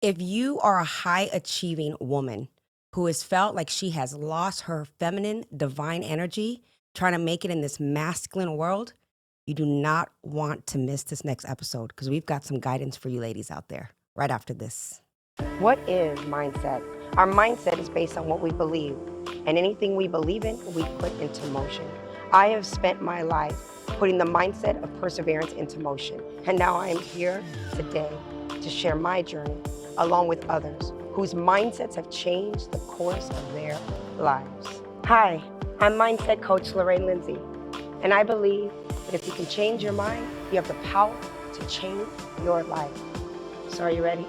If you are a high achieving woman who has felt like she has lost her feminine divine energy trying to make it in this masculine world, you do not want to miss this next episode because we've got some guidance for you ladies out there right after this. What is mindset? Our mindset is based on what we believe, and anything we believe in, we put into motion. I have spent my life putting the mindset of perseverance into motion, and now I am here today to share my journey along with others whose mindsets have changed the course of their lives. Hi, I'm Mindset Coach Lorraine Lindsey, and I believe that if you can change your mind, you have the power to change your life. So are you ready?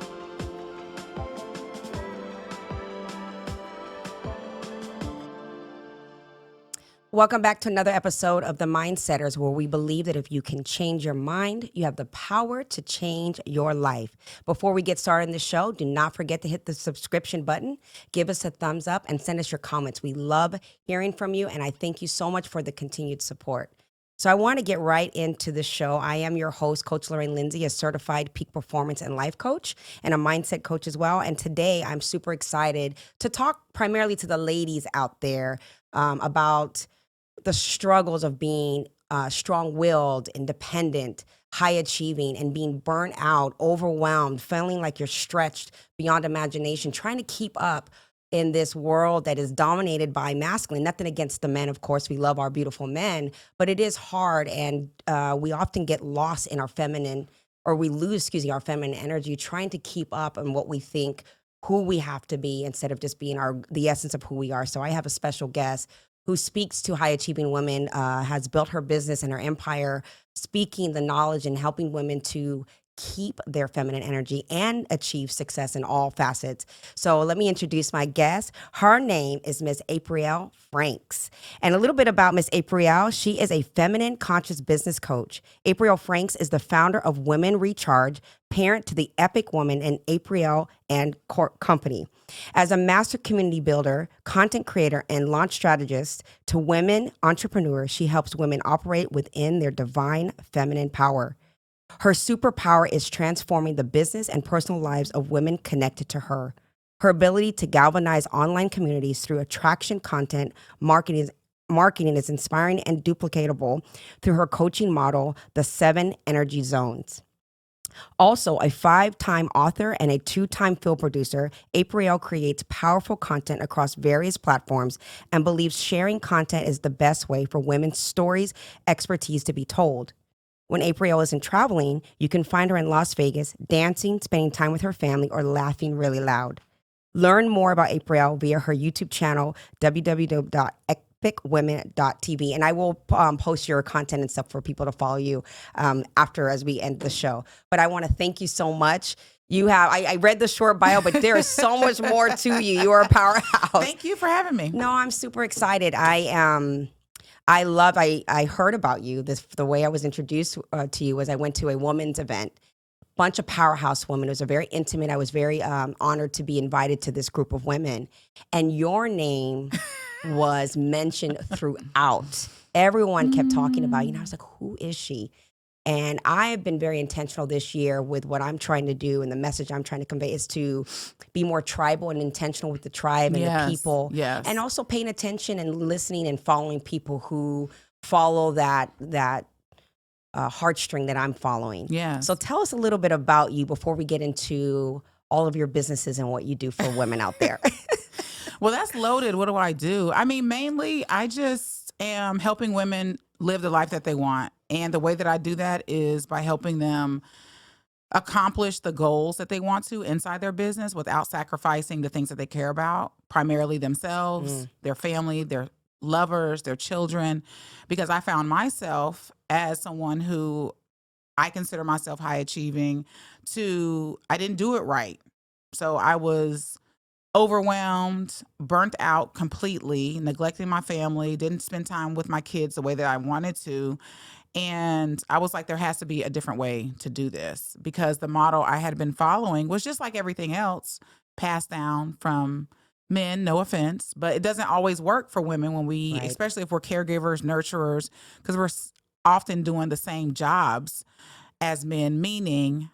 Welcome back to another episode of The Mindsetters, where we believe that if you can change your mind, you have the power to change your life. Before we get started in the show, do not forget to hit the subscription button, give us a thumbs up, and send us your comments. We love hearing from you, and I thank you so much for the continued support. So I want to get right into the show. I am your host, Coach Lorraine Lindsey, a certified peak performance and life coach and a mindset coach as well. And today I'm super excited to talk primarily to the ladies out there about the struggles of being strong-willed, independent, high-achieving, and being burnt out, overwhelmed, feeling like you're stretched beyond imagination, trying to keep up in this world that is dominated by masculine. Nothing against the men, of course. We love our beautiful men, but it is hard, and we often get lost in our feminine, or we lose, our feminine energy, trying to keep up on what we think, who we have to be, instead of just being the essence of who we are. So I have a special guest who speaks to high-achieving women, has built her business and her empire, speaking the knowledge and helping women to keep their feminine energy and achieve success in all facets. So let me introduce my guest. Her name is Miss Aprille Franks. And a little bit about Miss Aprille. She is a feminine conscious business coach. Aprille Franks is the founder of Women Recharge, parent to the Epic Woman and Aprille and Company. As a master community builder, content creator, and launch strategist to women entrepreneurs, she helps women operate within their divine feminine power. Her superpower is transforming the business and personal lives of women connected to her. Her ability to galvanize online communities through attraction content marketing is inspiring and duplicatable through her coaching model, the 7 Energy Zones. Also, a 5-time author and a 2-time film producer, Aprille creates powerful content across various platforms and believes sharing content is the best way for women's stories, expertise to be told. When Aprille isn't traveling, you can find her in Las Vegas, dancing, spending time with her family, or laughing really loud. Learn more about Aprille via her YouTube channel, www.epicwomen.tv. And I will post your content and stuff for people to follow you as we end the show. But I want to thank you so much. I read the short bio, but there is so much more to you. You are a powerhouse. Thank you for having me. No, I'm super excited. I heard about you. The way I was introduced to you was I went to a women's event, bunch of powerhouse women. It was a very intimate. I was very honored to be invited to this group of women, and your name was mentioned throughout. Everyone kept talking about you, and I was like, "Who is she?" And I have been very intentional this year with what I'm trying to do, and the message I'm trying to convey is to be more tribal and intentional with the tribe and the people. Yes. And also paying attention and listening and following people who follow that heartstring that I'm following. Yeah. So tell us a little bit about you before we get into all of your businesses and what you do for women out there. Well, that's loaded. What do I do? I mean, mainly I just am helping women live the life that they want. And the way that I do that is by helping them accomplish the goals that they want to inside their business without sacrificing the things that they care about, primarily themselves, their family, their lovers, their children. Because I found myself as someone who I consider myself high achieving I didn't do it right. So I was overwhelmed, burnt out completely, neglecting my family, didn't spend time with my kids the way that I wanted to. And I was like, there has to be a different way to do this, because the model I had been following was just like everything else, passed down from men, no offense, but it doesn't always work for women when we, Right. especially if we're caregivers, nurturers, because we're often doing the same jobs as men, meaning,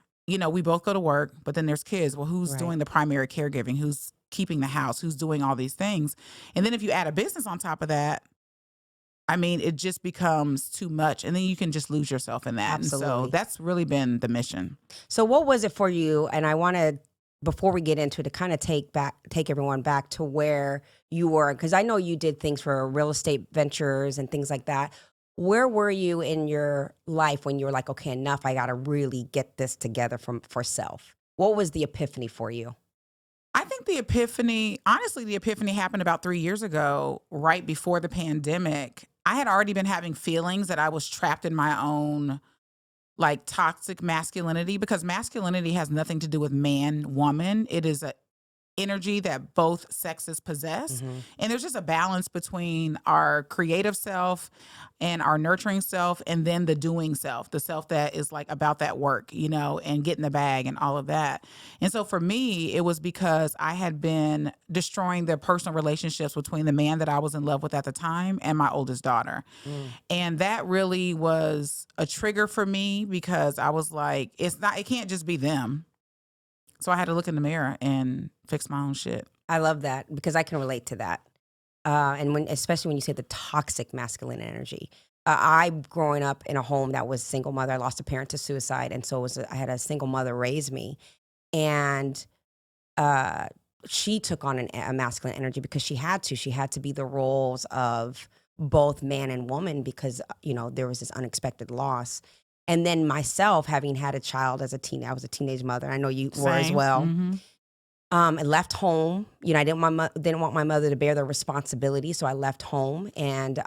we both go to work, but then there's kids. Well, who's Right. doing the primary caregiving? Who's keeping the house? Who's doing all these things? And then if you add a business on top of that, I mean, it just becomes too much. And then you can just lose yourself in that. And so Absolutely. that's really been the mission. So what was it for you? And I want to, before we get into it, to kind of take everyone back to where you were, because I know you did things for real estate ventures and things like that. Where were you in your life when you were like, okay, enough, I got to really get this together for self? What was the epiphany for you? I think the epiphany happened about 3 years ago, right before the pandemic. I had already been having feelings that I was trapped in my own like toxic masculinity, because masculinity has nothing to do with man, woman. It is a energy that both sexes possess. Mhm. And there's just a balance between our creative self and our nurturing self, and then the doing self, the self that is like about that work, and getting the bag and all of that. And so for me, it was because I had been destroying the personal relationships between the man that I was in love with at the time and my oldest daughter. Mm. And that really was a trigger for me, because I was like, it can't just be them. So I had to look in the mirror and fix my own shit. I love that because I can relate to that. And especially when you say the toxic masculine energy. I growing up in a home that was single mother, I lost a parent to suicide. And so I had a single mother raise me. And she took on a masculine energy because she had to. She had to be the roles of both man and woman because, there was this unexpected loss. And then myself, having had a child as I was a teenage mother. I know you were as Same. well. Mhm. I left home. I didn't want my mother to bear the responsibility, so I left home and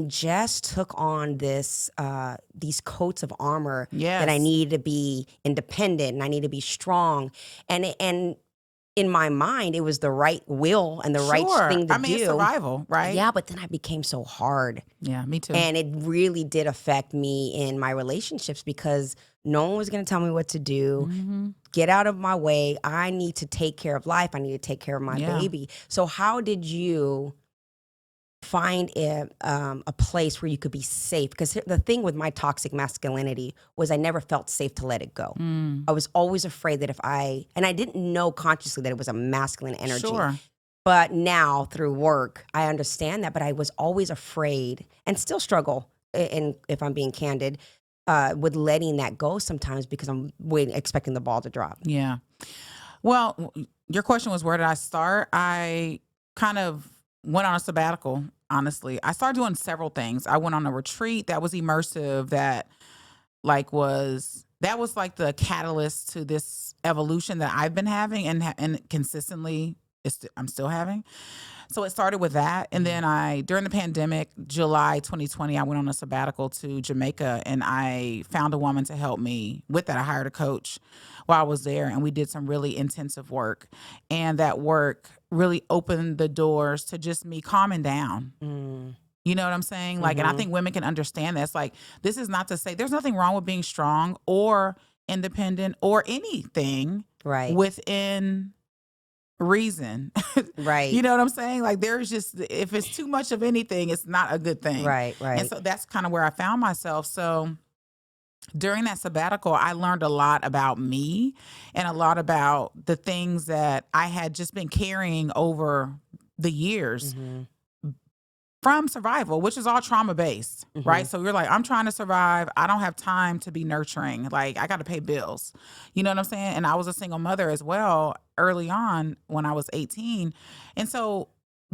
just took on these coats of armor that I Yes. needed to be independent and I need to be strong. And in my mind, it was the right will and the right Sure. thing to I mean, it's do. survival, right? Yeah, but then I became so hard. Yeah, me too. And it really did affect me in my relationships because no one was going to tell me what to do. Mhm. Get out of my way. I need to take care of life. I need to take care of my Yeah. baby. So how did you find a place where you could be safe? Because the thing with my toxic masculinity was I never felt safe to let it go. Mm. I was always afraid that and I didn't know consciously that it was a masculine energy. Sure. But now through work, I understand that. But I was always afraid and still struggle, if I'm being candid, with letting that go sometimes because I'm expecting the ball to drop. Yeah. Well, your question was, where did I start? I kind of went on a sabbatical, honestly. I started doing several things. I went on a retreat that was immersive, that was like the catalyst to this evolution that I've been having and consistently I'm still having. So it started with that. And then during the pandemic, July 2020, I went on a sabbatical to Jamaica and I found a woman to help me with that. I hired a coach while I was there and we did some really intensive work. And that work really opened the doors to just me calming down. Mm. You know what I'm saying? And I think women can understand that. It's this is not to say there's nothing wrong with being strong or independent or anything Right. within reason. Right. You know what I'm saying? There's just, if it's too much of anything, it's not a good thing. Right. And so that's kind of where I found myself. So during that sabbatical, I learned a lot about me and a lot about the things that I had just been carrying over the years. Mhm. From survival, which is all trauma based, right? So you're I'm trying to survive. I don't have time to be nurturing. I got to pay bills. You know what I'm saying? And I was a single mother as well early on when I was 18. And so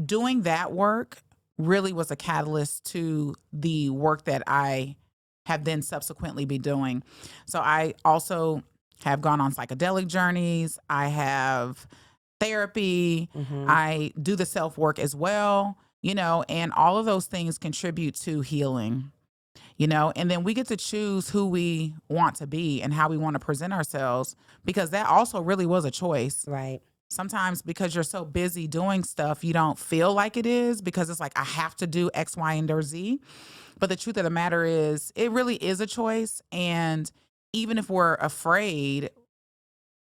doing that work really was a catalyst to the work that I have then subsequently been doing. So I also have gone on psychedelic journeys. I have therapy. I do the self-work as well. And all of those things contribute to healing, and then we get to choose who we want to be and how we want to present ourselves, because that also really was a choice. Right. Sometimes because you're so busy doing stuff, you don't feel like it is, because it's I have to do X, Y, and or Z. But the truth of the matter is, it really is a choice. And even if we're afraid,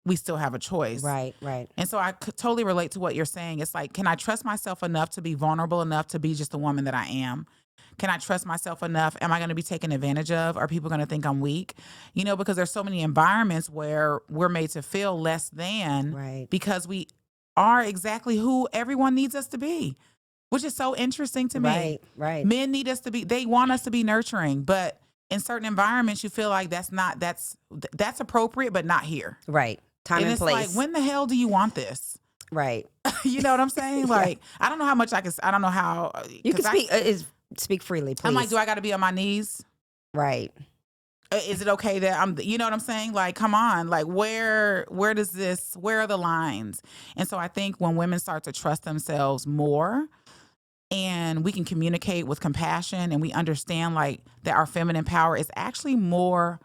we still have a choice. Right. Right. And so I could totally relate to what you're saying. It's can I trust myself enough to be vulnerable enough to be just the woman that I am? Can I trust myself enough? Am I going to be taken advantage of? Are people going to think I'm weak? Because there's so many environments where we're made to feel less than Right. because we are exactly who everyone needs us to be, which is so interesting to me. Right. Men need us to be, they want us to be nurturing, but in certain environments, you feel like that's appropriate, but not here. Right. Time and it's place. like, when the hell do you want this? Right. You know what I'm saying? Like, I don't know how much I don't know how. You can speak freely, please. I'm like, do I got to be on my knees? Right. Is it okay that you know what I'm saying? Like, come on, like where are the lines? And so I think when women start to trust themselves more, and we can communicate with compassion, and we understand like that our feminine power is actually more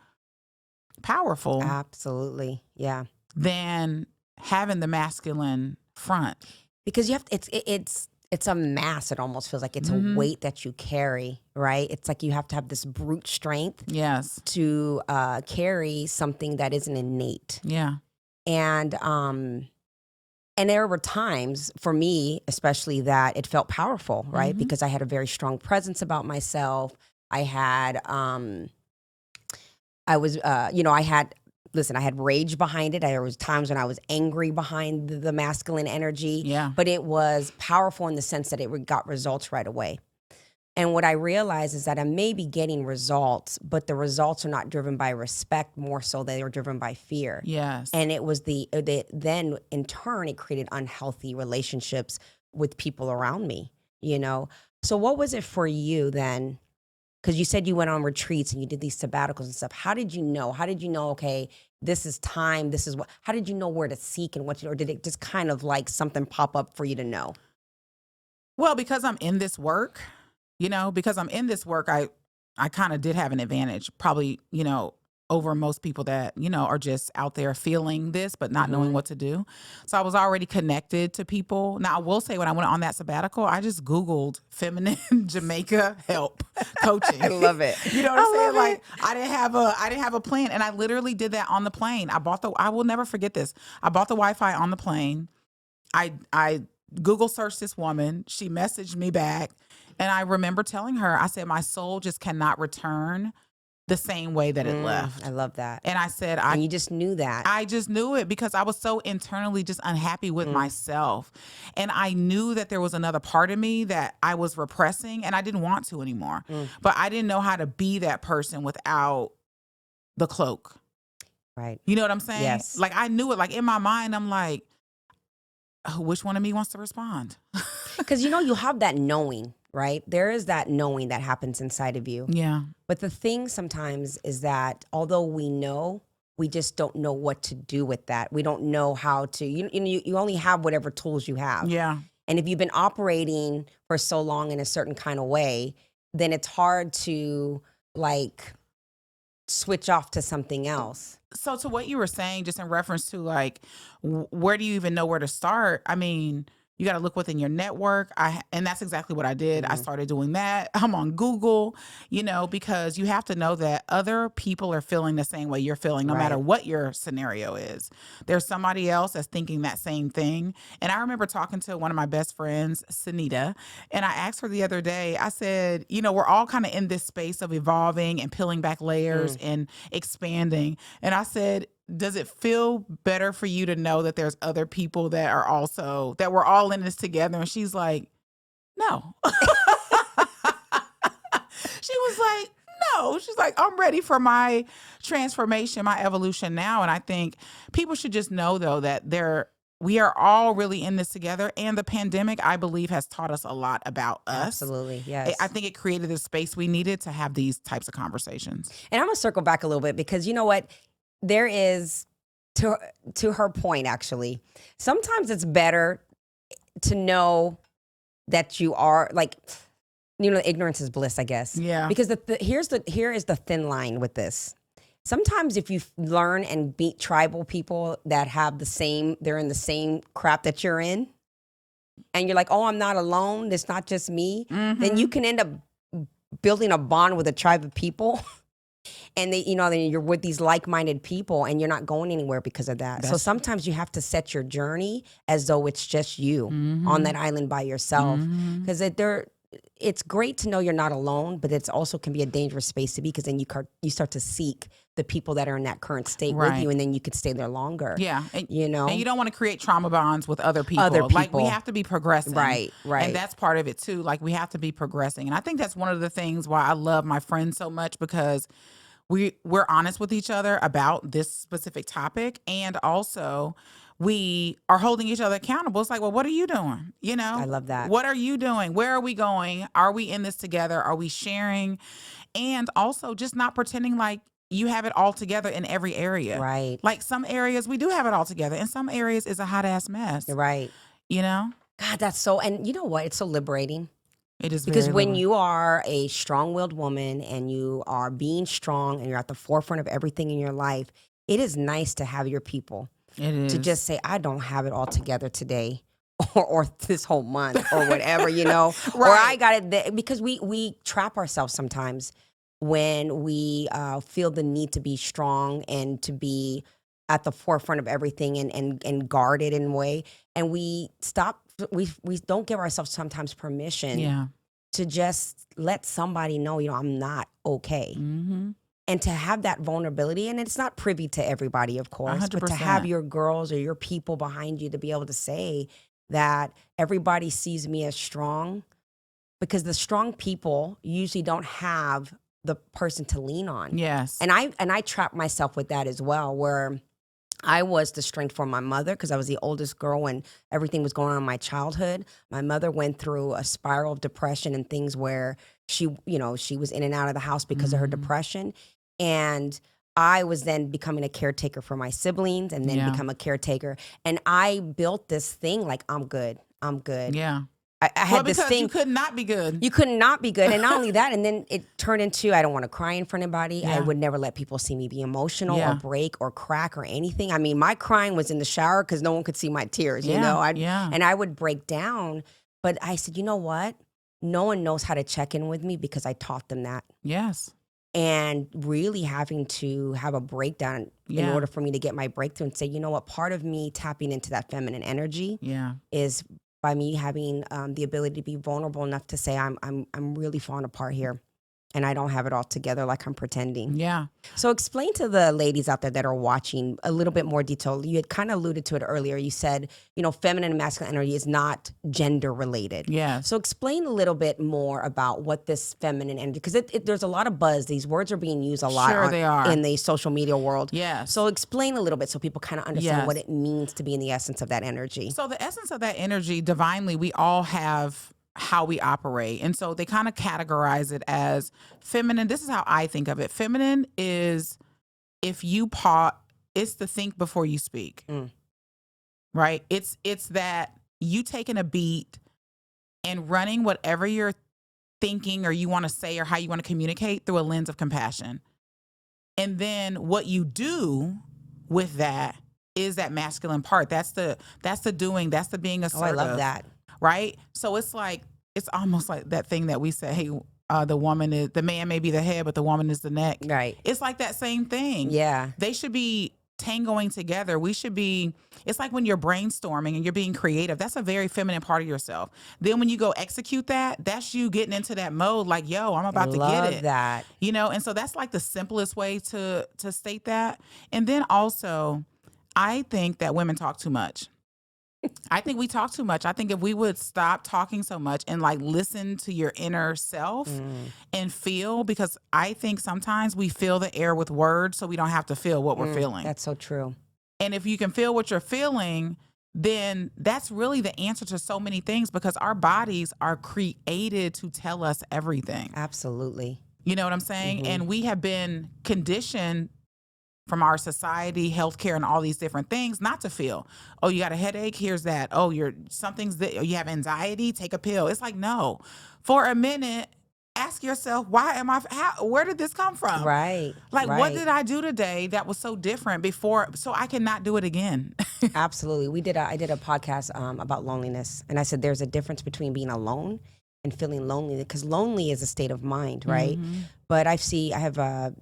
powerful. Absolutely. Yeah. Than having the masculine front. Because you have it's a mass. It almost feels like it's a weight that you carry, right? It's like you have to have this brute strength. Yes. To carry something that isn't innate. Yeah. And there were times for me, especially, that it felt powerful, right? Because I had a very strong presence about myself. I had, I had rage behind it. There was times when I was angry behind the masculine energy. Yeah. But it was powerful in the sense that it got results right away. And what I realized is that I may be getting results, but the results are not driven by respect, more so they are driven by fear. Yes. And it was then in turn, it created unhealthy relationships with people around me, So what was it for you then? Because you said you went on retreats and you did these sabbaticals and stuff. How did you know? Okay, this is time, this is what, how did you know where to seek and what or did it just kind of like something pop up for you to know? Well, because I'm in this work, I kind of did have an advantage, probably, over most people that, are just out there feeling this, but not knowing what to do. So I was already connected to people. Now, I will say when I went on that sabbatical, I just Googled feminine Jamaica help coaching. I love it. You know what I'm saying? Like, I didn't have a plan. And I literally did that on the plane. I will never forget this. I bought the Wi-Fi on the plane. I Google searched this woman. She messaged me back. And I remember telling her, I said, my soul just cannot return the same way that it left. I love that. And I said, and you just knew that. I just knew it because I was so internally just unhappy with myself. And I knew that there was another part of me that I was repressing and I didn't want to anymore. But I didn't know how to be that person without the cloak. Right. You know what I'm saying? Yes. Like, I knew it. Like, in my mind, I'm like, which one of me wants to respond? Because, you have that knowing, right? There is that knowing that happens inside of you. Yeah. But the thing sometimes is that although we know, we just don't know what to do with that. We don't know how to, you only have whatever tools you have. Yeah. And if you've been operating for so long in a certain kind of way, then it's hard to like switch off to something else. So to what you were saying, just in reference to like, where do you even know where to start? I mean, you got to look within your network. And that's exactly what I did. I started doing that. I'm on Google, because you have to know that other people are feeling the same way you're feeling, no matter what your scenario is. There's somebody else that's thinking that same thing. And I remember talking to one of my best friends, Sunita, and I asked her the other day, I said, we're all kind of in this space of evolving and peeling back layers and expanding. And I said, does it feel better for you to know that there's other people that we're all in this together? And she's like, no. She was like, no. She's like, I'm ready for my transformation, my evolution now. And I think people should just know, though, that we are all really in this together. And the pandemic, I believe, has taught us a lot about us. Absolutely, yes. I think it created the space we needed to have these types of conversations. And I'm going to circle back a little bit because you know what? There is, to her point, actually, sometimes it's better to know that you are like, ignorance is bliss, I guess. Yeah. Because here is the thin line with this. Sometimes if you learn and meet tribal people that have they're in the same crap that you're in, and you're like, oh, I'm not alone, it's not just me, then you can end up building a bond with a tribe of people. And then you're with these like-minded people and you're not going anywhere because of that. So sometimes you have to set your journey as though it's just you on that island by yourself. Because it's great to know you're not alone, but it's also can be a dangerous space to be, because then you start to seek the people that are in that current state with Right. you, and then you could stay there longer. Yeah. And You know, you don't want to create trauma bonds with other people. Other Like, we people. have to be progressing. Right. And that's part of it too. Like, we have to be progressing. And I think that's one of the things why I love my friends so much, because we're honest with each other about this specific topic, and also we are holding each other accountable. It's like, well, what are you doing? You know, I love that. What are you doing? Where are we going? Are we in this together? Are we sharing? And also just not pretending like you have it all together in every area. Right. Like, some areas we do have it all together, and some areas is a hot ass mess. Right. You know, God, that's so, and you know what? It's so liberating. it is Because very when liberating. you are a strong-willed woman and you are being strong and you're at the forefront of everything in your life, it is nice to have your people It is to just say, I don't have it all together today, or this whole month, or whatever, you know, or I Right. got it because we trap ourselves sometimes when we feel the need to be strong and to be at the forefront of everything, and guarded in a way, and we don't give ourselves sometimes permission Yeah. to just let somebody know, I'm not okay. Mm-hmm. And to have that vulnerability, and it's not privy to everybody, of course, but to have 100%. your girls or your people behind you to be able to say that everybody sees me as strong, because the strong people usually don't have the person to lean on. Yes. And I trapped myself with that as well, where I was the strength for my mother, because I was the oldest girl when everything was going on in my childhood. My mother went through a spiral of depression and things where she was in and out of the house because of her depression. And I was then becoming a caretaker for my siblings, and then Yeah. become a caretaker. And I built this thing like, I'm good. I'm good. Yeah. I had this because thing. you could not be good. You could not be good. And not only that, and then it turned into, I don't want to cry in front of anybody. I Yeah. would never let people see me be emotional Yeah. or break or crack or anything. I mean, my crying was in the shower because no one could see my tears, Yeah. and I would break down. But I said, you know what? No one knows how to check in with me because I taught them that. Yes. And really having to have a breakdown in Yeah. order for me to get my breakthrough and say, you know what? Part of me tapping into that feminine energy Yeah. is by me having the ability to be vulnerable enough to say, I'm really falling apart here, and I don't have it all together like I'm pretending. Yeah. So explain to the ladies out there that are watching a little bit more detail. You had kind of alluded to it earlier. You said, feminine and masculine energy is not gender related. Yes. So explain a little bit more about what this feminine energy, because there's a lot of buzz. These words are being used a lot Sure they are. in the social media world. Yes. So explain a little bit so people kind of understand Yes. what it means to be in the essence of that energy. So the essence of that energy, divinely, we all have how we operate. And so they kind of categorize it as feminine. This is how I think of it. Feminine is if you pause, it's the think before you speak. Mm. Right? It's that you taking a beat and running whatever you're thinking or you want to say or how you want to communicate through a lens of compassion. And then what you do with that is that masculine part. That's the doing, that's the being Oh, assertive. I love that. Right? So it's almost like that thing that we say, the man may be the head, but the woman is the neck. Right. It's like that same thing. Yeah. They should be tangoing together. It's like when you're brainstorming and you're being creative. That's a very feminine part of yourself. Then when you go execute that, that's you getting into that mode like, yo, I'm about to get it. That. And so that's like the simplest way to state that. And then also, I think that women talk too much. I think we talk too much. I think if we would stop talking so much and like listen to your inner self and feel, because I think sometimes we fill the air with words so we don't have to feel what we're feeling. That's so true. And if you can feel what you're feeling, then that's really the answer to so many things, because our bodies are created to tell us everything. Absolutely. You know what I'm saying? And we have been conditioned from our society, healthcare, and all these different things not to feel. Oh, you got a headache? Here's that. Oh, you have anxiety? Take a pill. It's like, no. For a minute, ask yourself, where did this come from? Right. Like, right. what did I do today that was so different before, so I cannot do it again? Absolutely. I did a podcast about loneliness, and I said there's a difference between being alone and feeling lonely, because lonely is a state of mind, right? But I have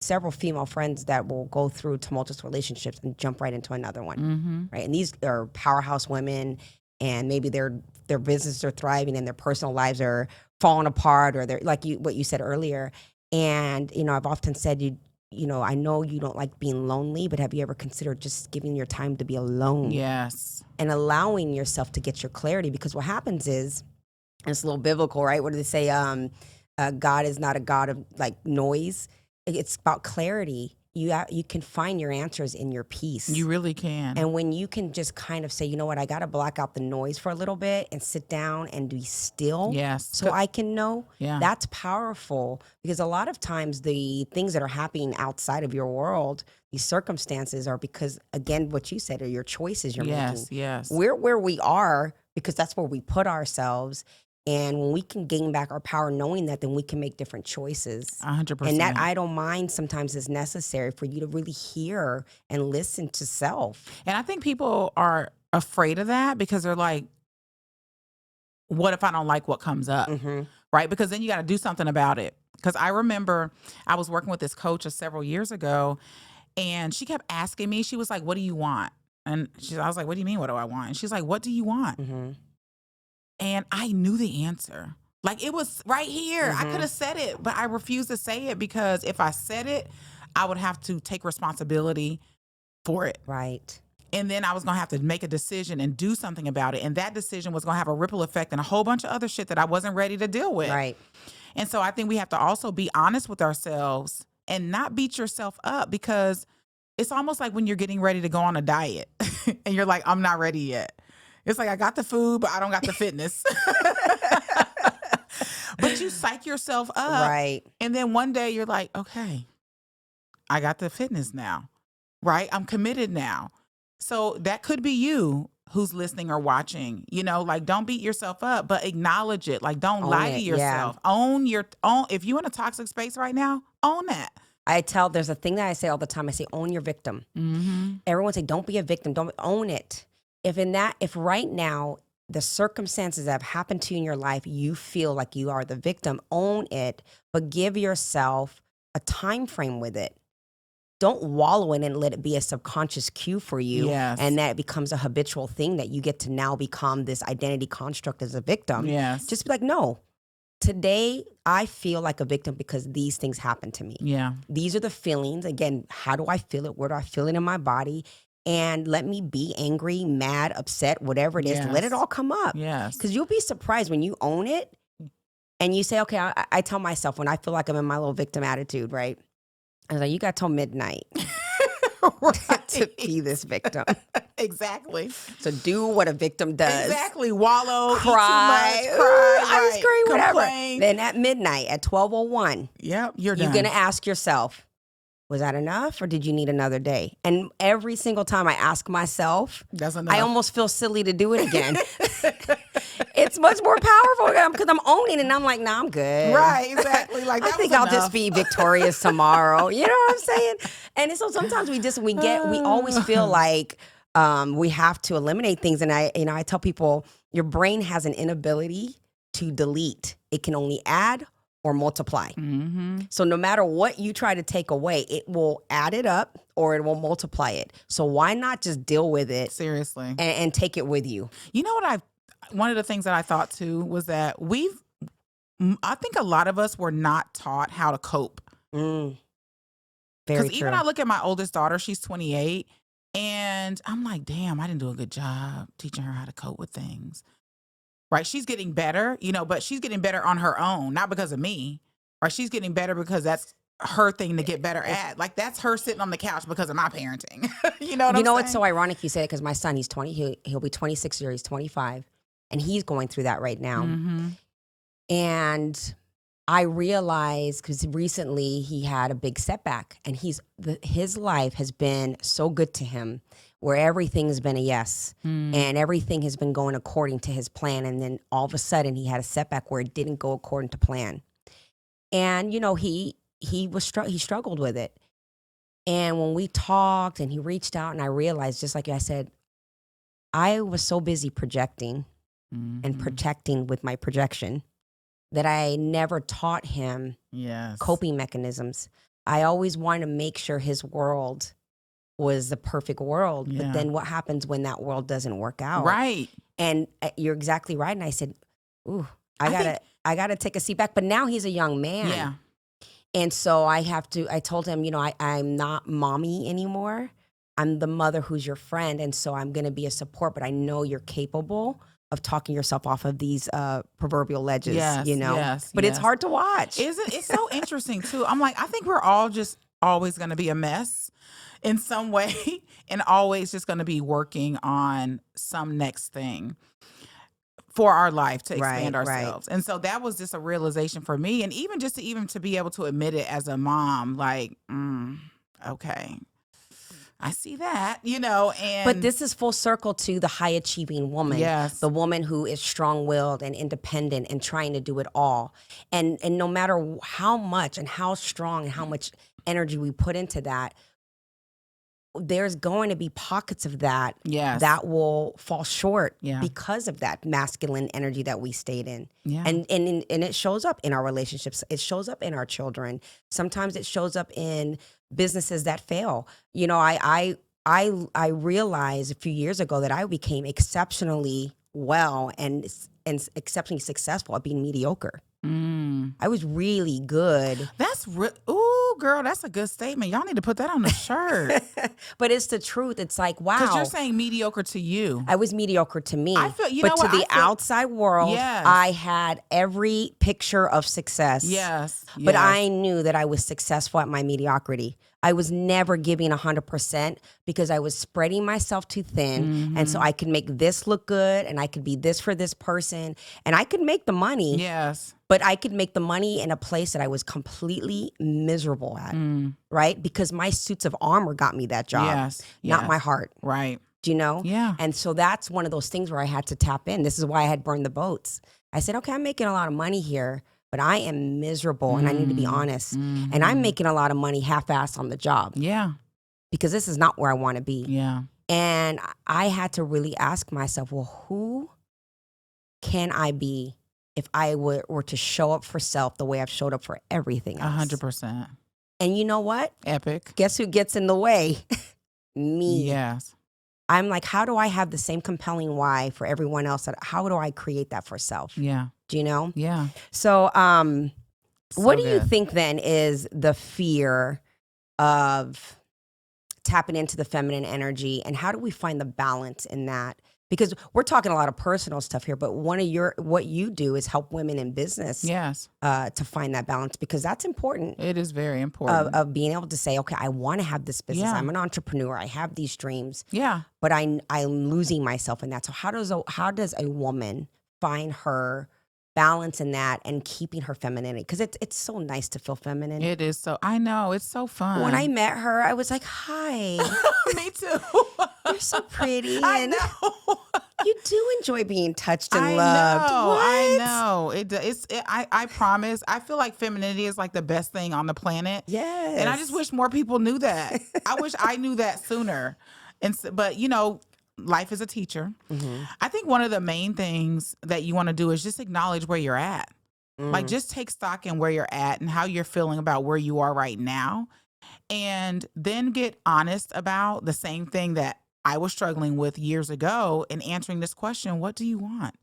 several female friends that will go through tumultuous relationships and jump right into another one, right? And these are powerhouse women, and maybe they're their businesses are thriving and their personal lives are falling apart, or they're like what you said earlier. And, I've often said, I know you don't like being lonely, but have you ever considered just giving your time to be alone? Yes. And allowing yourself to get your clarity? Because what happens is, and it's a little biblical, right? What do they say? God is not a God of like noise. It's about clarity. You can find your answers in your peace. You really can. And when you can just kind of say, you know what, I got to block out the noise for a little bit and sit down and be still. Yes. So I can know. Yeah. That's powerful, because a lot of times the things that are happening outside of your world, these circumstances, are because, again, what you said, are your choices you're making. Yes. We're where we are because that's where we put ourselves. And when we can gain back our power knowing that, then we can make different choices. 100%. And that idle mind sometimes is necessary for you to really hear and listen to self. And I think people are afraid of that because they're like, what if I don't like what comes up? Mm-hmm. Right? Because then you got to do something about it. Because I remember I was working with this coach several years ago, and she kept asking me, she was like, what do you want? And I was like, what do you mean, what do I want? And she's like, what do you want? Mm-hmm. And I knew the answer. Like, it was right here. I Mhm. could have said it, but I refused to say it because if I said it, I would have to take responsibility for it. Right. And then I was going to have to make a decision and do something about it. And that decision was going to have a ripple effect and a whole bunch of other shit that I wasn't ready to deal with. Right. And so I think we have to also be honest with ourselves and not beat yourself up, because it's almost like when you're getting ready to go on a diet and you're like, I'm not ready yet. It's like, I got the food, but I don't got the fitness. But you psych yourself up. Right. And then one day you're like, okay, I got the fitness now, right? I'm committed now. So that could be you who's listening or watching, like, don't beat yourself up, but acknowledge it. Like, don't Own lie it, to yeah. yourself. Own your own. If you're in a toxic space right now, own that. There's a thing that I say all the time. I say, own your victim. Mm-hmm. Everyone say, don't be a victim. Don't own it. If right now, the circumstances that have happened to you in your life, you feel like you are the victim, own it, but give yourself a time frame with it. Don't wallow in it and let it be a subconscious cue for you. Yes. And that it becomes a habitual thing that you get to now become this identity construct as a victim. Yes. Just be like, no, today I feel like a victim because these things happened to me. Yeah. These are the feelings. Again, how do I feel it? Where do I feel it in my body? And let me be angry, mad, upset, whatever it is. Yes. Let it all come up. Yes. Because you'll be surprised when you own it and you say, okay, I tell myself when I feel like I'm in my little victim attitude, right? I was like, you got till midnight to be this victim. Exactly. So do what a victim does. Exactly. Wallow, Cry. eat too much, cry. I was screaming, whatever. Complain. Then at midnight, at 12:01, Yep, you're done. you're going to ask yourself, was that enough or did you need another day? And every single time I ask myself, That's enough. I almost feel silly to do it again. It's much more powerful because I'm owning it and I'm like, nah, I'm good. Right, exactly. Like, I that think was I'll enough. just be victorious tomorrow. You know what I'm saying? And so sometimes we always feel like we have to eliminate things. And I tell people, your brain has an inability to delete. It can only add or multiply. Mm-hmm. So no matter what you try to take away, it will add it up or it will multiply it. So why not just deal with it Seriously. and take it with you? You know what one of the things that I thought too was that I think a lot of us were not taught how to cope. Very Because true. even I look at my oldest daughter, she's 28, and I'm like, damn, I didn't do a good job teaching her how to cope with things. Right? She's getting better, but she's getting better on her own, not because of me. Right? She's getting better because that's her thing to get better at. Like, that's her sitting on the couch because of my parenting. You know what I'm saying? It's so ironic you say it because my son, he's 20, he'll be 26 years, he's 25, and he's going through that right now. Mm-hmm. And I realized because recently he had a big setback, and his life has been so good to him, where everything's been a yes, and everything has been going according to his plan. And then all of a sudden he had a setback where it didn't go according to plan. And he struggled with it. And when we talked and he reached out, and I realized, just like I said, I was so busy projecting and protecting with my projection that I never taught him coping mechanisms. I always wanted to make sure his world was the perfect world. Yeah. But then what happens when that world doesn't work out? Right. And you're exactly right. And I said, ooh, I think- gotta take a seat back. But now he's a young man. Yeah. And so I told him, I'm not mommy anymore. I'm the mother who's your friend. And so I'm going to be a support, but I know you're capable of talking yourself off of these proverbial ledges, Yes, yes, but it's yes. hard to watch. Isn't it's so interesting too? I'm like, I think we're all just always going to be a mess in some way and always just going to be working on some next thing for our life to expand Right, ourselves. And so that was just a realization for me. And even to be able to admit it as a mom, like, okay, I see that, and. But this is full circle to the high achieving woman. Yes. The woman who is strong willed and independent and trying to do it all. And no matter how much and how strong and how much energy we put into that, there's going to be pockets of that Yes. that will fall short Yeah. because of that masculine energy that we stayed in. Yeah. And it shows up in our relationships. It shows up in our children. Sometimes it shows up in businesses that fail. I realized a few years ago that I became exceptionally well and exceptionally successful at being mediocre. I was really good. That's ooh, girl, that's a good statement. Y'all need to put that on the shirt. But it's the truth. It's like, wow. Because you're saying mediocre to you. I was mediocre to me. I feel- you but know to what? the I feel- outside world, Yes. I had every picture of success. Yes. But yes. I knew that I was successful at my mediocrity. I was never giving 100% because I was spreading myself too thin. And so I could make this look good and I could be this for this person. And I could make the money. Yes. But I could make the money in a place that I was completely miserable at, right? Because my suits of armor got me that job, Yes. not yes. my heart. Right. Do you know? Yeah. And so that's one of those things where I had to tap in. This is why I had burned the boats. I said, okay, I'm making a lot of money here, but I am miserable and I need to be honest. And I'm making a lot of money half-assed on the job Yeah. because this is not where I want to be. Yeah. And I had to really ask myself, well, who can I be if I were to show up for self the way I've showed up for everything else? 100%. And you know what? Epic. Guess who gets in the way? Me. Yes. I'm like, how do I have the same compelling why for everyone else? How do I create that for self? Yeah. Do you know? Yeah. So, So what do you good. think then is the fear of tapping into the feminine energy, and how do we find the balance in that? Because we're talking a lot of personal stuff here, but what you do is help women in business Yes. to find that balance, because that's important. It is very important. Of being able to say, okay, I want to have this business. Yeah. I'm an entrepreneur. I have these dreams, yeah. but I'm losing myself in that. So how does a woman find her balance in that and keeping her femininity? Because it's so nice to feel feminine. It is so. I know. It's so fun. When I met her, I was like, hi, Me too. you're so pretty. I And know. you do enjoy being touched and I loved. know. What? I know. I promise. I feel like femininity is like the best thing on the planet. Yes. And I just wish more people knew that. I wish I knew that sooner. But life is a teacher. I think one of the main things that you want to do is just acknowledge where you're at. Like, just take stock in where you're at and how you're feeling about where you are right now. And then get honest about the same thing that I was struggling with years ago in answering this question: what do you want?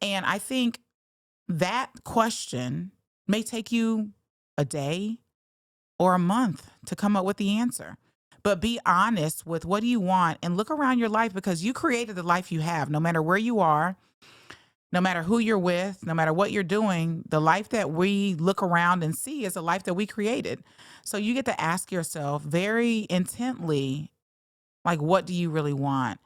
And I think that question may take you a day or a month to come up with the answer. But be honest with what do you want, and look around your life, because you created the life you have. No matter where you are, no matter who you're with, no matter what you're doing, the life that we look around and see is a life that we created. So you get to ask yourself very intently, like, what do you really want?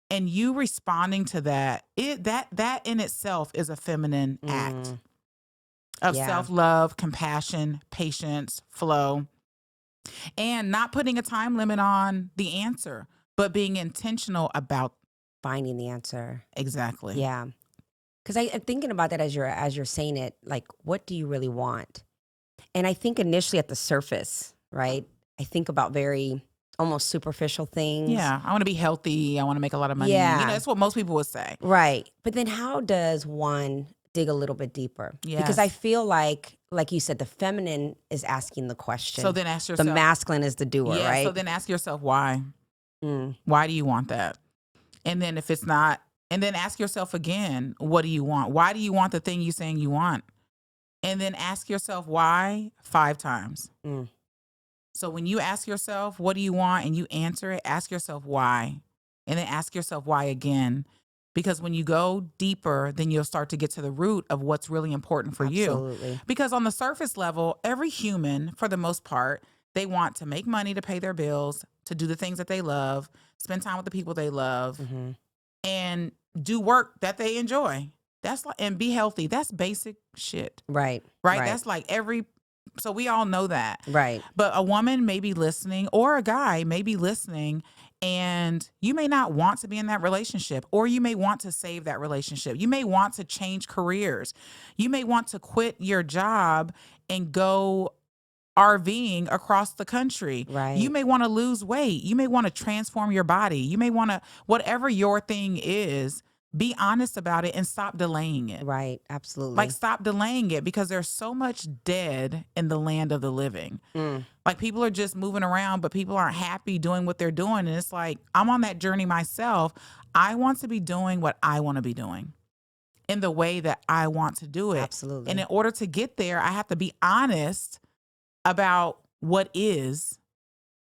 And you responding to that, that in itself is a feminine act of Yeah. self-love, compassion, patience, flow. And not putting a time limit on the answer, but being intentional about Finding the answer. exactly. Yeah. Because I'm thinking about that as you're saying it, like, what do you really want? And I think initially at the surface, right? I think about very almost superficial things. Yeah, I want to be healthy. I want to make a lot of money. Yeah. That's what most people would say. Right. But then how does one dig a little bit deeper? Because Yes. I feel like you said, the feminine is asking the question. So then ask the yourself. masculine is the doer, Yeah. right? So then ask yourself why. Mm. Why do you want that? And then if it's not And then ask yourself again, what do you want? Why do you want the thing you're saying you want? And then ask yourself why 5 times. Mm. So when you ask yourself, what do you want? And you answer it, ask yourself why. And then ask yourself why again. Because when you go deeper, then you'll start to get to the root of what's really important for you. Absolutely. Because on the surface level, every human, for the most part, they want to make money to pay their bills, to do the things that they love, spend time with the people they love, Mm-hmm. and do work that they enjoy. That's like, and be healthy. That's basic shit, Right. right? That's like so we all know that. Right. But a woman may be listening, or a guy may be listening, and you may not want to be in that relationship, or you may want to save that relationship. You may want to change careers. You may want to quit your job and go RVing across the country. Right. You may want to lose weight. You may want to transform your body. You may want to, whatever your thing is, be honest about it and stop delaying it. Right. Absolutely. Like, stop delaying it, because there's so much dead in the land of the living. Mm. Like, people are just moving around, but people aren't happy doing what they're doing. And it's like, I'm on that journey myself. I want to be doing what I want to be doing in the way that I want to do it. Absolutely. And in order to get there, I have to be honest about what is,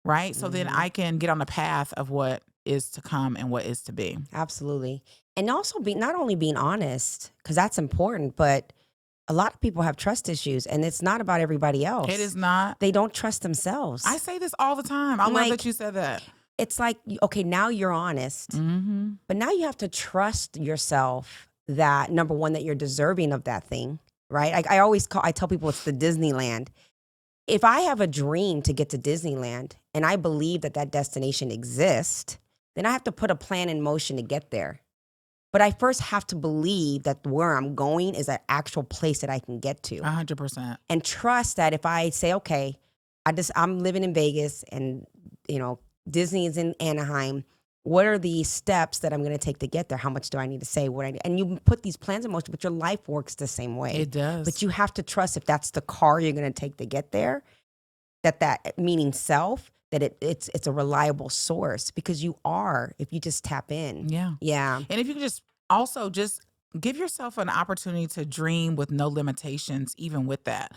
right? So then I can get on the path of what is to come and what is to be. Absolutely. And also not only being honest, because that's important, but a lot of people have trust issues, and it's not about everybody else. It is not. They don't trust themselves. I say this all the time. I love Like, that you said that. It's like, okay, now you're honest, Mm-hmm. but now you have to trust yourself that, number one, that you're deserving of that thing, right? I tell people it's the Disneyland. If I have a dream to get to Disneyland and I believe that that destination exists, then I have to put a plan in motion to get there. But I first have to believe that where I'm going is an actual place that I can get to. 100%. And trust that if I say, okay, I'm living in Vegas and, Disney is in Anaheim. What are the steps that I'm going to take to get there? How much do I need to say? And you put these plans in motion, but your life works the same way. It does. But you have to trust, if that's the car you're going to take to get there, that meaning self, that it's a reliable source, because you are, if you just tap in. Yeah. Yeah. And if you can just give yourself an opportunity to dream with no limitations, even with that.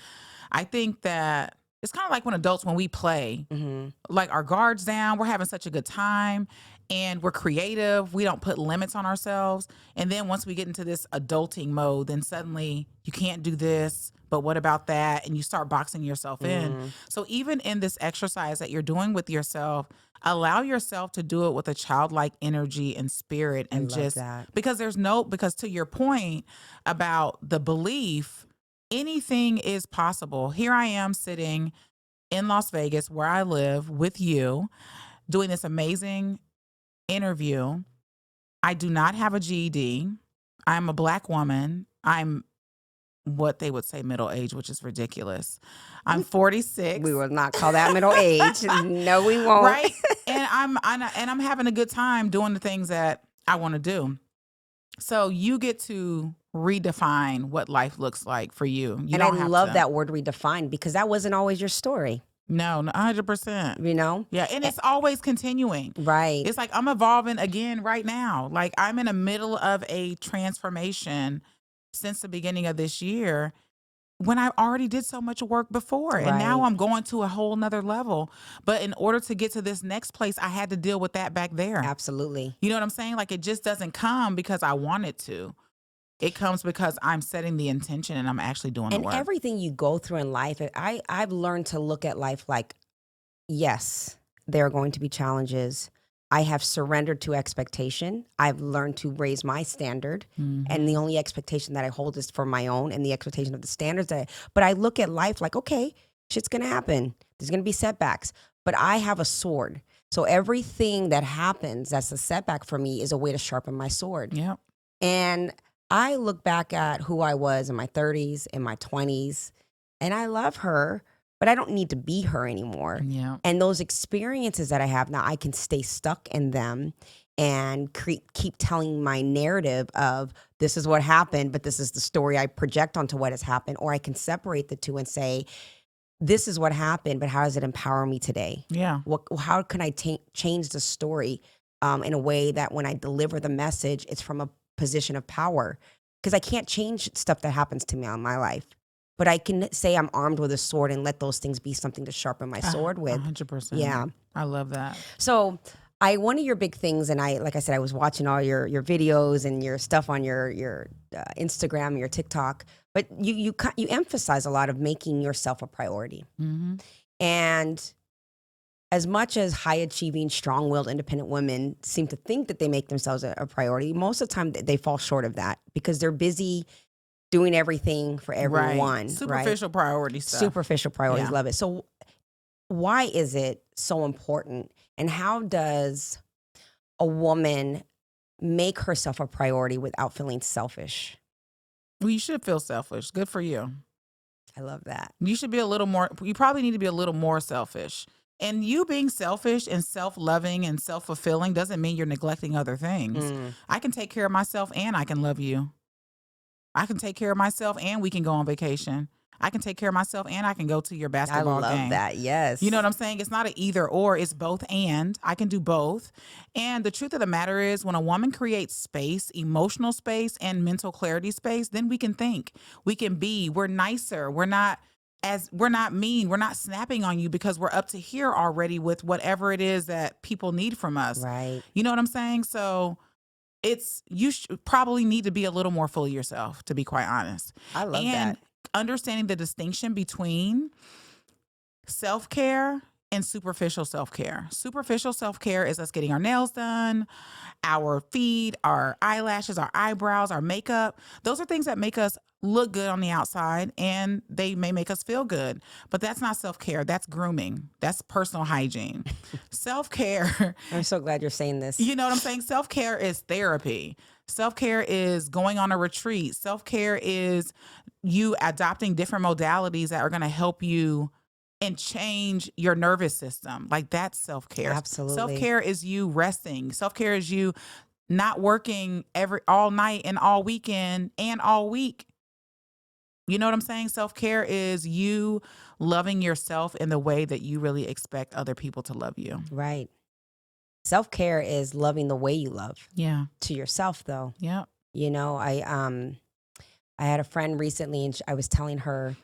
I think that it's kind of like when we play, Mm-hmm. like, our guards down, we're having such a good time and we're creative. We don't put limits on ourselves. And then once we get into this adulting mode, then suddenly you can't do this, but what about that? And you start boxing yourself in. So even in this exercise that you're doing with yourself, allow yourself to do it with a childlike energy and spirit, and love that. because because to your point about the belief, anything is possible. Here I am sitting in Las Vegas, where I live, with you, doing this amazing interview. I do not have a GED. I'm a Black woman. I'm what they would say middle age, which is ridiculous. I'm 46. We will not call that middle age. No, we won't. Right? And I'm having a good time doing the things that I want to do. So you get to redefine what life looks like for you. And I love that word, redefine, because that wasn't always your story. No, 100%. Yeah, and it's always continuing. Right. It's like I'm evolving again right now. Like, I'm in the middle of a transformation since the beginning of this year, when I already did so much work before. And now I'm going to a whole nother level. But in order to get to this next place, I had to deal with that back there. Absolutely. You know what I'm saying? Like, it just doesn't come because I want it to. It comes because I'm setting the intention and I'm actually doing the work. And everything you go through in life, I've learned to look at life like, yes, there are going to be challenges. I have surrendered to expectation. I've learned to raise my standard. And the only expectation that I hold is for my own, and the expectation of the standards but I look at life like, okay, shit's going to happen. There's going to be setbacks, but I have a sword. So everything that happens that's a setback for me is a way to sharpen my sword. Yep. And I look back at who I was in my 30s, in my 20s, and I love her, but I don't need to be her anymore. Yeah. And those experiences that I have now, I can stay stuck in them and keep telling my narrative of, this is what happened, but this is the story I project onto what has happened. Or I can separate the two and say, this is what happened, but how does it empower me today? Yeah. How can I change the story in a way that when I deliver the message, it's from a position of power. Because I can't change stuff that happens to me in my life. But I can say I'm armed with a sword and let those things be something to sharpen my sword with. 100%. Yeah. I love that. So one of your big things, and like I said, I was watching all your videos and your stuff on your Instagram and your TikTok, but you emphasize a lot of making yourself a priority. Mm-hmm. And as much as high achieving, strong willed, independent women seem to think that they make themselves a priority, most of the time they fall short of that because they're busy doing everything for everyone. Right. Superficial priority stuff. Superficial priorities, Yeah. love it. So why is it so important? And how does a woman make herself a priority without feeling selfish? Well, you should feel selfish. Good for you. I love that. You should be a little more, you probably need to be a little more selfish. And you being selfish and self-loving and self-fulfilling doesn't mean you're neglecting other things. I can take care of myself and I can love you. I can take care of myself and we can go on vacation. I can take care of myself and I can go to your basketball game. I love that. Yes. You know what I'm saying? It's not an either or, it's both and. I can do both. And the truth of the matter is when a woman creates space, emotional space and mental clarity space, then we can think. We can be. We're nicer. We're not mean. We're not snapping on you because we're up to here already with whatever it is that people need from us. Right. You know what I'm saying? So you probably need to be a little more full of yourself, to be quite honest. I love and that. Understanding the distinction between self-care and superficial self-care. Superficial self-care is us getting our nails done, our feet, our eyelashes, our eyebrows, our makeup. Those are things that make us look good on the outside and they may make us feel good. But that's not self-care. That's grooming. That's personal hygiene. Self-care. I'm so glad you're saying this. You know what I'm saying? Self-care is therapy. Self-care is going on a retreat. Self-care is you adopting different modalities that are going to help you and change your nervous system. Like that's self-care. Absolutely. Self-care is you resting. Self-care is you not working all night and all weekend and all week. You know what I'm saying? Self-care is you loving yourself in the way that you really expect other people to love you. Right. Self-care is loving the way you love. Yeah. To yourself, though. Yeah. You know, I had a friend recently, and I was telling her,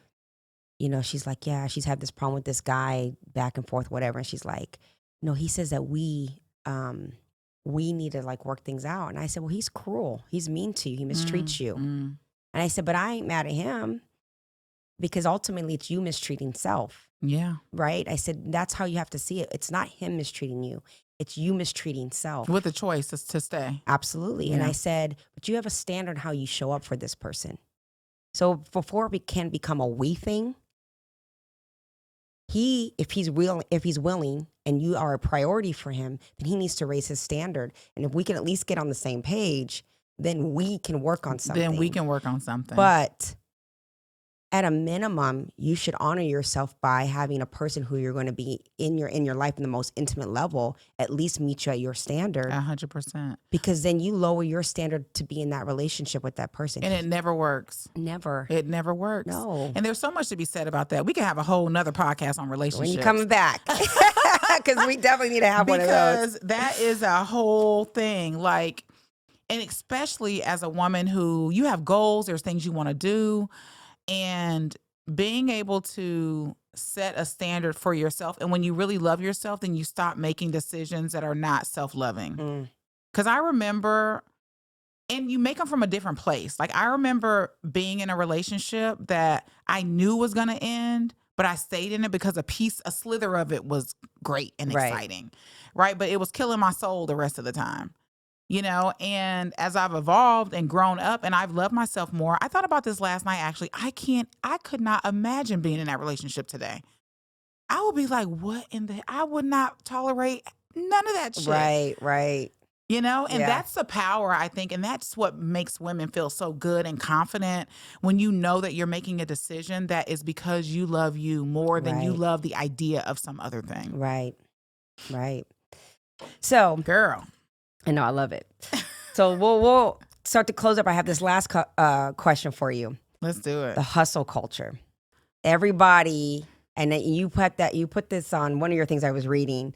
you know, she's like, yeah, she's had this problem with this guy, back and forth, whatever. And she's like, no, he says that we need to like work things out. And I said, well, he's cruel. He's mean to you. He mistreats you. And I said, but I ain't mad at him because ultimately it's you mistreating self. Yeah. Right? I said, that's how you have to see it. It's not him mistreating you. It's you mistreating self. With the choice to stay. Absolutely. Yeah. And I said, but you have a standard how you show up for this person. So before it can become a we thing, if he's willing and you are a priority for him, then he needs to raise his standard. And if we can at least get on the same page, then we can work on something. But at a minimum, you should honor yourself by having a person who you're going to be in your life in the most intimate level, at least meet you at your standard. 100%. Because then you lower your standard to be in that relationship with that person. And it never works. Never. It never works. No. And there's so much to be said about that. We can have a whole nother podcast on relationships. When you coming back. Because we definitely need to have one of those. Because that is a whole thing. Like, and especially as a woman who you have goals, there's things you want to do. And being able to set a standard for yourself. And when you really love yourself, then you stop making decisions that are not self-loving. Because I remember, and you make them from a different place. Like I remember being in a relationship that I knew was going to end, but I stayed in it because a slither of it was great and exciting. Right. But it was killing my soul the rest of the time. You know, and as I've evolved and grown up and I've loved myself more, I thought about this last night, actually. I could not imagine being in that relationship today. I would be like, I would not tolerate none of that shit. Right. You know, and that's the power, I think. And that's what makes women feel so good and confident when you know that you're making a decision that is because you love you more than you love the idea of some other thing. Right. So, girl. I know, I love it. So we'll start to close up. I have this last question for you. Let's do it. The hustle culture. Everybody, and you put this on one of your things I was reading.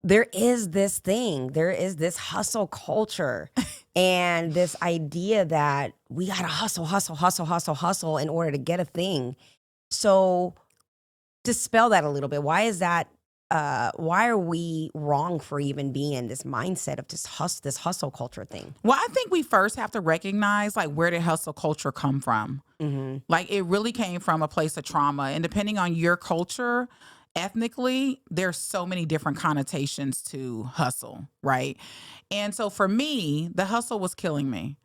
there is this thing, there is this hustle culture and this idea that we got to hustle in order to get a thing. So dispel that a little bit. Why is that? Why are we wrong for even being in this mindset of this hustle culture thing? Well, I think we first have to recognize, like, where did hustle culture come from? Like, it really came from a place of trauma. And depending on your culture, ethnically, there's so many different connotations to hustle, right? And so for me, the hustle was killing me.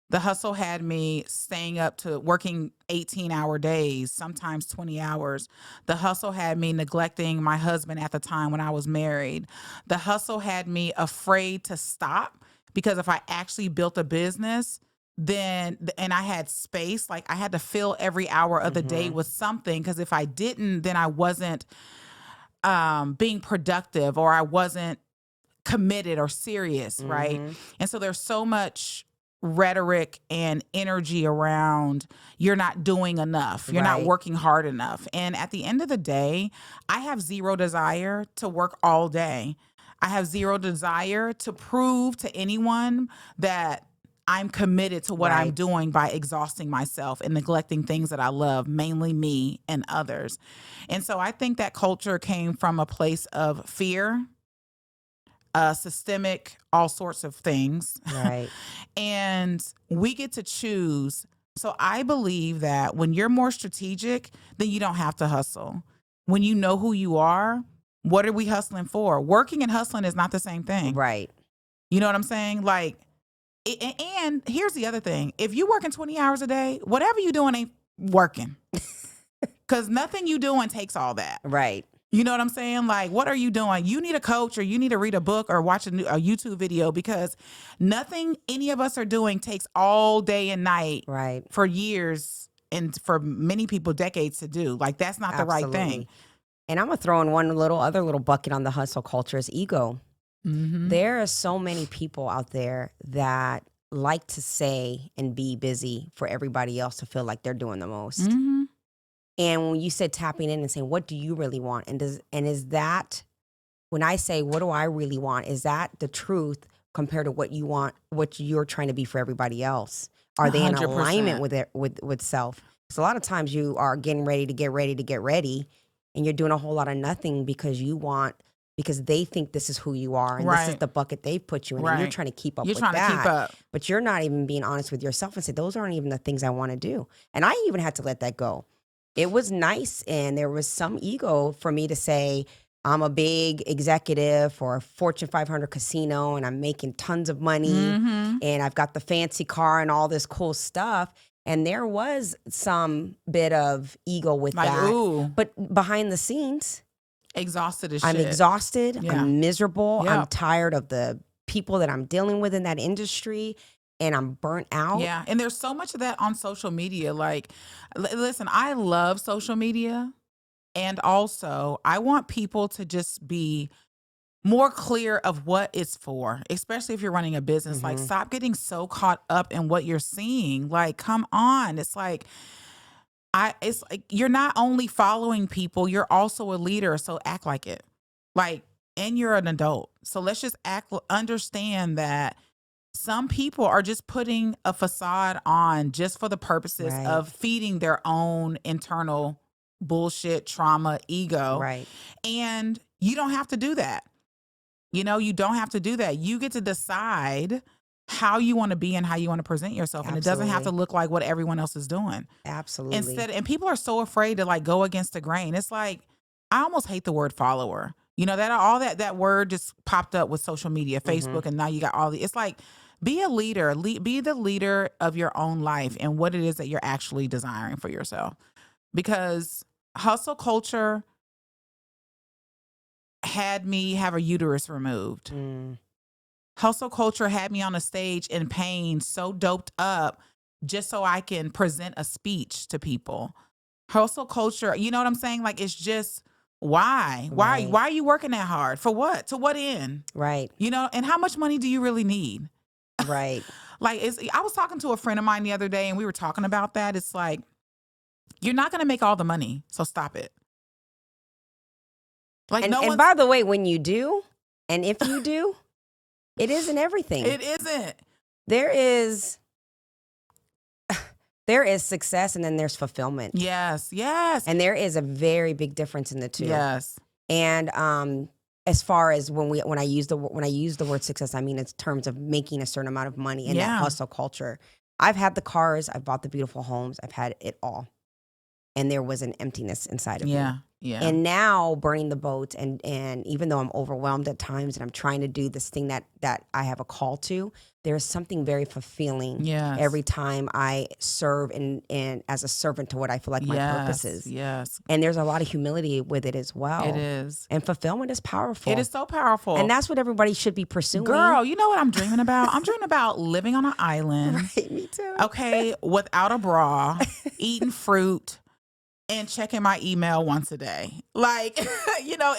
The hustle had me staying up to working 18-hour days, sometimes 20 hours. The hustle had me neglecting my husband at the time when I was married. The hustle had me afraid to stop because if I actually built a business, then, and I had space, like I had to fill every hour of the day with something, because if I didn't, then I wasn't being productive, or I wasn't committed or serious, right? And so there's so much rhetoric and energy around you're not doing enough, you're not Right. working hard enough. And at the end of the day, I have zero desire to work all day. I have zero desire to prove to anyone that I'm committed to what I'm Right. doing by exhausting myself and neglecting things that I love, mainly me and others. And so I think that culture came from a place of fear, systemic, all sorts of things. Right. And we get to choose. So I believe that when you're more strategic, then you don't have to hustle. When you know who you are, what are we hustling for? Working and hustling is not the same thing. Right. You know what I'm saying? Like, and here's the other thing. If you're working 20 hours a day, whatever you're doing ain't working. Because nothing you doing takes all that. Right. You know what I'm saying? Like, what are you doing? You need a coach, or you need to read a book or watch a YouTube video, because nothing any of us are doing takes all day and night Right. for years, and for many people, decades to do. Like, that's not the right thing. Absolutely. And I'm gonna throw in one other little bucket on the hustle culture is ego. There are so many people out there that like to say and be busy for everybody else to feel like they're doing the most. And when you said tapping in and saying, what do you really want? And is that, when I say, what do I really want? Is that the truth compared to what you want, what you're trying to be for everybody else? Are they in 100%. alignment with it, with self? Because a lot of times you are getting ready to get ready, and you're doing a whole lot of nothing because they think this is who you are, and this is Right. the bucket they've put you in, and you're Right. trying to keep up You're with trying that. to keep up. But you're not even being honest with yourself and say, those aren't even the things I want to do. And I even had to let that go. It was nice, and there was some ego for me to say, I'm a big executive for a Fortune 500 casino, and I'm making tons of money, and I've got the fancy car and all this cool stuff. And there was some bit of ego with Like, that. ooh, But behind the scenes, exhausted as I'm shit. exhausted. Yeah. I'm miserable. Yeah. I'm tired of the people that I'm dealing with in that industry, and I'm burnt out. Yeah, and there's so much of that on social media. Like, listen, I love social media, and also I want people to just be more clear of what it's for, especially if you're running a business. Like, stop getting so caught up in what you're seeing. Like, come on. It's like, it's like you're not only following people, you're also a leader. So act like it. Like, and you're an adult. So let's just understand that some people are just putting a facade on just for the purposes Right. of feeding their own internal bullshit, trauma, ego. Right. And you don't have to do that. You know, you don't have to do that. You get to decide how you want to be and how you want to present yourself. And it doesn't have to Absolutely. look like what everyone else is doing. Absolutely. And people are so afraid to like go against the grain. It's like, I almost hate the word follower. You know, that word just popped up with social media, Facebook, and now you got all the, it's like, be a leader, be the leader of your own life and what it is that you're actually desiring for yourself. Because hustle culture had me have a uterus removed. Hustle culture had me on a stage in pain, so doped up just so I can present a speech to people. Hustle culture, you know what I'm saying? Like, it's just, why? Right. Why are you working that hard? For what? To what end? Right. You know, and how much money do you really need? Right. Like, I was talking to a friend of mine the other day, and we were talking about that. It's like, you're not going to make all the money, so stop it. Like, And by the way, when you do, And if you do, it isn't everything. It isn't. There is success, and then there's fulfillment. Yes. And there is a very big difference in the two. Yes. And as far as when I use the word success, I mean in terms of making a certain amount of money and that hustle culture. I've had the cars, I've bought the beautiful homes, I've had it all, and there was an emptiness inside of me. Yeah. And now burning the boats, and even though I'm overwhelmed at times, and I'm trying to do this thing that I have a call to, there's something very fulfilling every time I serve and as a servant to what I feel like my purpose is. Yes. And there's a lot of humility with it as well. It is. And fulfillment is powerful. It is so powerful. And that's what everybody should be pursuing. Girl, you know what I'm dreaming about? I'm dreaming about living on an island. Right, me too. Okay, without a bra, eating fruit, and checking my email once a day. Like,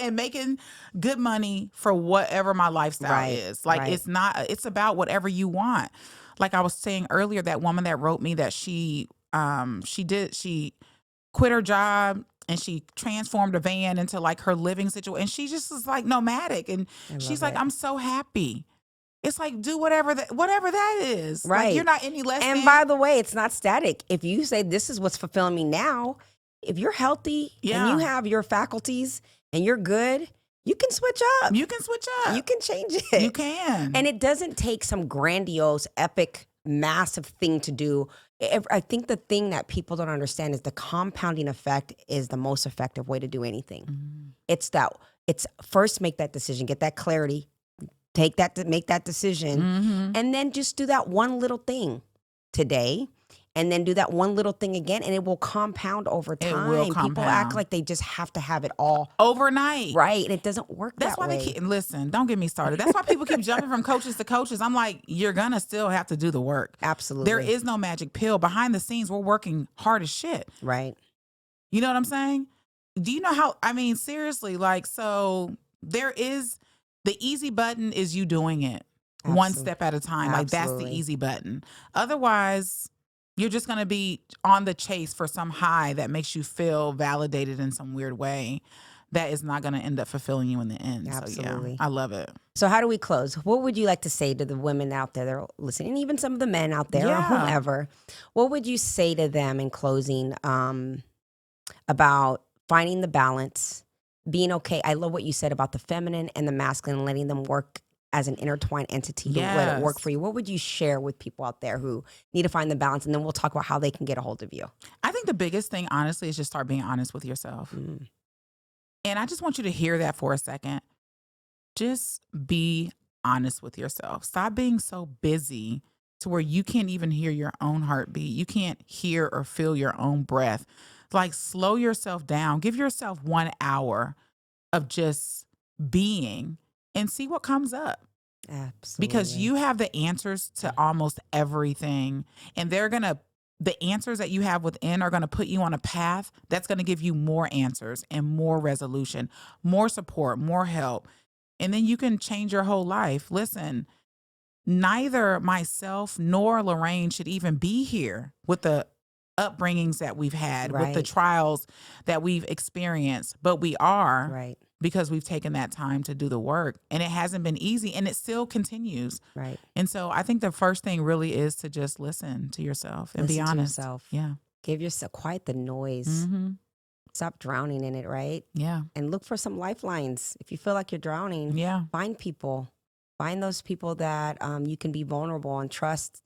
and making good money for whatever my lifestyle is. Like, it's about whatever you want. Like I was saying earlier, that woman that wrote me that she quit her job and she transformed a van into like her living situation. And she just is like nomadic. And she's like, I'm so happy. It's like, do whatever that is. Right. Like, you're not any less And than. by the way, it's not static. If you say this is what's fulfilling me now, if you're healthy and you have your faculties and you're good, you can switch up. You can switch up. You can change it. You can. And it doesn't take some grandiose, epic, massive thing to do. I think the thing that people don't understand is the compounding effect is the most effective way to do anything. Mm-hmm. It's first make that decision, get that clarity, make that decision, and then just do that one little thing today. And then do that one little thing again, and it will compound over time. It will compound. People act like they just have to have it all overnight. Right, and it doesn't work that way. That's why listen, don't get me started. That's why people keep jumping from coaches to coaches. I'm like, you're going to still have to do the work. Absolutely. There is no magic pill. Behind the scenes, we're working hard as shit. Right. You know what I'm saying? Do you know how, seriously, like, so there is, the easy button is you doing it one step at a time. Like, that's the easy button. Otherwise, you're just going to be on the chase for some high that makes you feel validated in some weird way that is not going to end up fulfilling you in the end. Absolutely. So, yeah, I love it. So how do we close? What would you like to say to the women out there that are listening, and even some of the men out there or whomever? What would you say to them in closing about finding the balance, being okay? I love what you said about the feminine and the masculine, letting them work as an intertwined entity to let it work for you. What would you share with people out there who need to find the balance? And then we'll talk about how they can get a hold of you. I think the biggest thing, honestly, is just start being honest with yourself. And I just want you to hear that for a second. Just be honest with yourself. Stop being so busy to where you can't even hear your own heartbeat. You can't hear or feel your own breath. Like, slow yourself down. Give yourself 1 hour of just being and see what comes up. Absolutely. Because you have the answers to almost everything. And the answers that you have within are going to put you on a path that's going to give you more answers and more resolution, more support, more help. And then you can change your whole life. Listen, neither myself nor Lorraine should even be here with the upbringings that we've had, with the trials that we've experienced, but we are because we've taken that time to do the work, and it hasn't been easy, and it still continues. Right. And so I think the first thing really is to just listen to yourself and be honest. To yourself. Yeah. Give yourself quiet the noise. Mm-hmm. Stop drowning in it, right? Yeah. And look for some lifelines. If you feel like you're drowning, find people. Find those people that you can be vulnerable and trust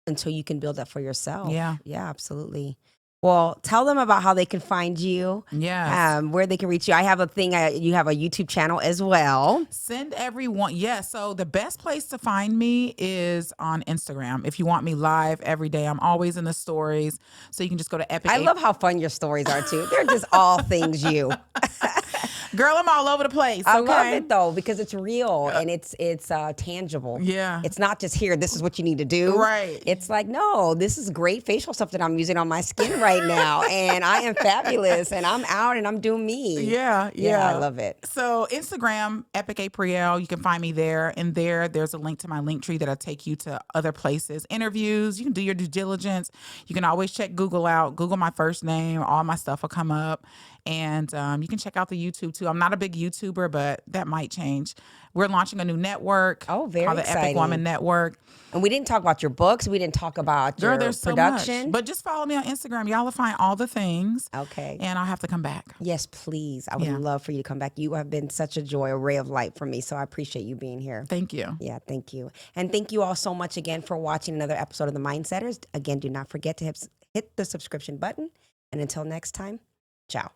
until you can build that for yourself. Yeah. Yeah, absolutely. Well, tell them about how they can find you. Yeah. Where they can reach you. I have a thing. You have a YouTube channel as well. Send everyone. Yeah. So the best place to find me is on Instagram. If you want me live every day, I'm always in the stories. So you can just go to Epic. I love how fun your stories are too. They're just all things you. Girl, I'm all over the place. I love it though, because it's real and it's tangible. Yeah. It's not just here, this is what you need to do. Right. It's like, no, this is great facial stuff that I'm using on my skin right now. And I am fabulous and I'm out and I'm doing me. Yeah. I love it. So Instagram, Epic Aprille, you can find me there. And there's a link to my link tree that'll take you to other places. Interviews, you can do your due diligence. You can always check Google out. Google my first name, all my stuff will come up. And you can check out the YouTube too. I'm not a big YouTuber, but that might change. We're launching a new network Oh, very called the Epic Woman exciting. Network. And we didn't talk about your books. We didn't talk about Girl, your there's so production. much. But just follow me on Instagram. Y'all will find all the things. Okay. And I'll have to come back. Yes, please. I would Yeah. love for you to come back. You have been such a joy, a ray of light for me. So I appreciate you being here. Thank you. Yeah, thank you. And thank you all so much again for watching another episode of The Mindsetters. Again, do not forget to hit the subscription button. And until next time, ciao.